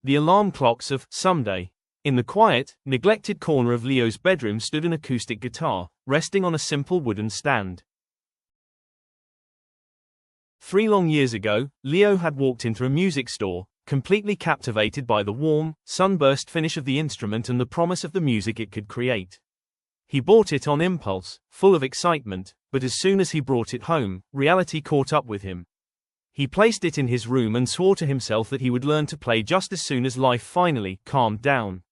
The alarm clocks of someday. In the quiet, neglected corner of Leo's bedroom stood an acoustic guitar, resting on a simple wooden stand. 3 long years ago, Leo had walked into a music store, completely captivated by the warm, sunburst finish of the instrument and the promise of the music it could create. He bought it on impulse, full of excitement, but as soon as he brought it home, reality caught up with him. He placed it in his room and swore to himself that he would learn to play just as soon as life finally calmed down.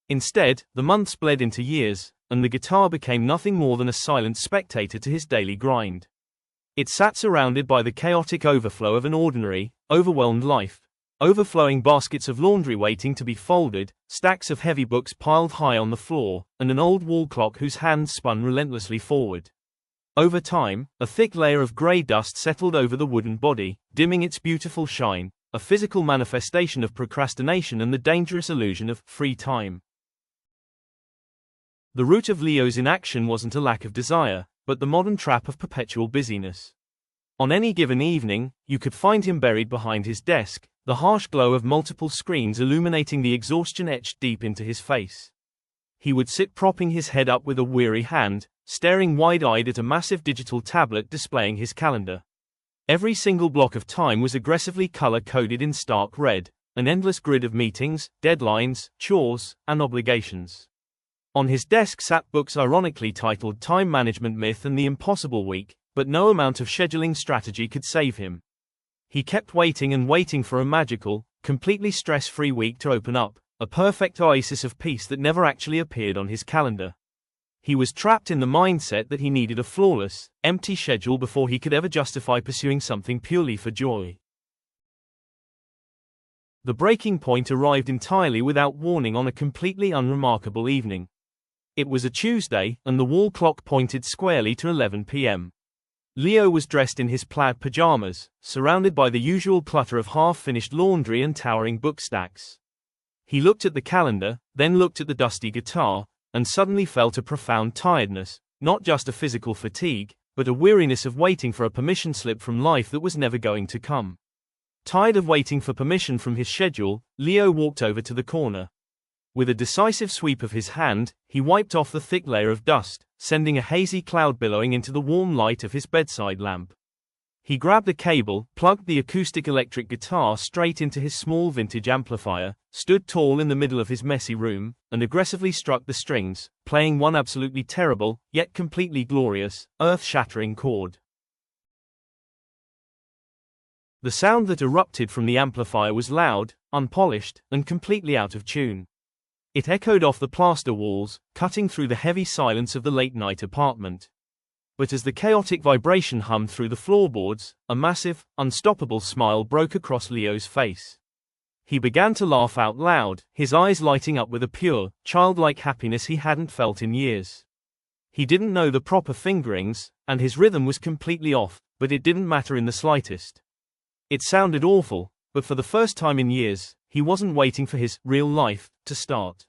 Instead, the months bled into years, and the guitar became nothing more than a silent spectator to his daily grind. It sat surrounded by the chaotic overflow of an ordinary, overwhelmed life. Overflowing baskets of laundry waiting to be folded, stacks of heavy books piled high on the floor, and an old wall clock whose hands spun relentlessly forward. Over time, a thick layer of gray dust settled over the wooden body, dimming its beautiful shine, a physical manifestation of procrastination and the dangerous illusion of free time. The root of Leo's inaction wasn't a lack of desire, but the modern trap of perpetual busyness. On any given evening, you could find him buried behind his desk, the harsh glow of multiple screens illuminating the exhaustion etched deep into his face. He would sit propping his head up with a weary hand, staring wide-eyed at a massive digital tablet displaying his calendar. Every single block of time was aggressively color-coded in stark red, an endless grid of meetings, deadlines, chores, and obligations. On his desk sat books ironically titled Time Management Myth and The Impossible Week, but no amount of scheduling strategy could save him. He kept waiting and waiting for a magical, completely stress-free week to open up, a perfect oasis of peace that never actually appeared on his calendar. He was trapped in the mindset that he needed a flawless, empty schedule before he could ever justify pursuing something purely for joy. The breaking point arrived entirely without warning on a completely unremarkable evening. It was a Tuesday, and the wall clock pointed squarely to 11 p.m. Leo was dressed in his plaid pajamas, surrounded by the usual clutter of half-finished laundry and towering book stacks. He looked at the calendar, then looked at the dusty guitar, and suddenly felt a profound tiredness, not just a physical fatigue, but a weariness of waiting for a permission slip from life that was never going to come. Tired of waiting for permission from his schedule, Leo walked over to the corner. With a decisive sweep of his hand, he wiped off the thick layer of dust, sending a hazy cloud billowing into the warm light of his bedside lamp. He grabbed a cable, plugged the acoustic electric guitar straight into his small vintage amplifier, stood tall in the middle of his messy room, and aggressively struck the strings, playing one absolutely terrible, yet completely glorious, earth-shattering chord. The sound that erupted from the amplifier was loud, unpolished, and completely out of tune. It echoed off the plaster walls, cutting through the heavy silence of the late-night apartment. But as the chaotic vibration hummed through the floorboards, a massive, unstoppable smile broke across Leo's face. He began to laugh out loud, his eyes lighting up with a pure, childlike happiness he hadn't felt in years. He didn't know the proper fingerings, and his rhythm was completely off, but it didn't matter in the slightest. It sounded awful, but for the first time in years, he wasn't waiting for his real life to start.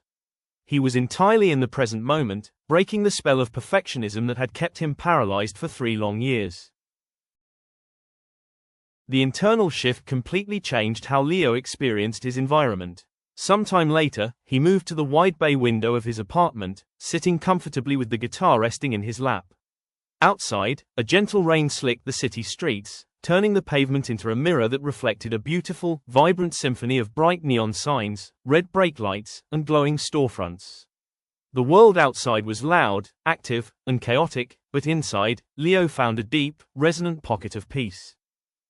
He was entirely in the present moment, breaking the spell of perfectionism that had kept him paralyzed for 3 long years. The internal shift completely changed how Leo experienced his environment. Sometime later, he moved to the wide bay window of his apartment, sitting comfortably with the guitar resting in his lap. Outside, a gentle rain slicked the city streets, turning the pavement into a mirror that reflected a beautiful, vibrant symphony of bright neon signs, red brake lights, and glowing storefronts. The world outside was loud, active, and chaotic, but inside, Leo found a deep, resonant pocket of peace.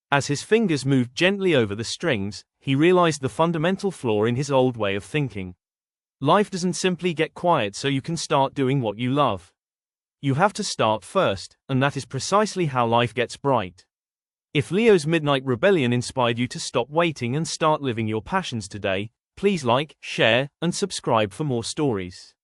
As his fingers moved gently over the strings, he realized the fundamental flaw in his old way of thinking. Life doesn't simply get quiet so you can start doing what you love. You have to start first, and that is precisely how life gets bright. If Leo's Midnight Rebellion inspired you to stop waiting and start living your passions today, please like, share, and subscribe for more stories.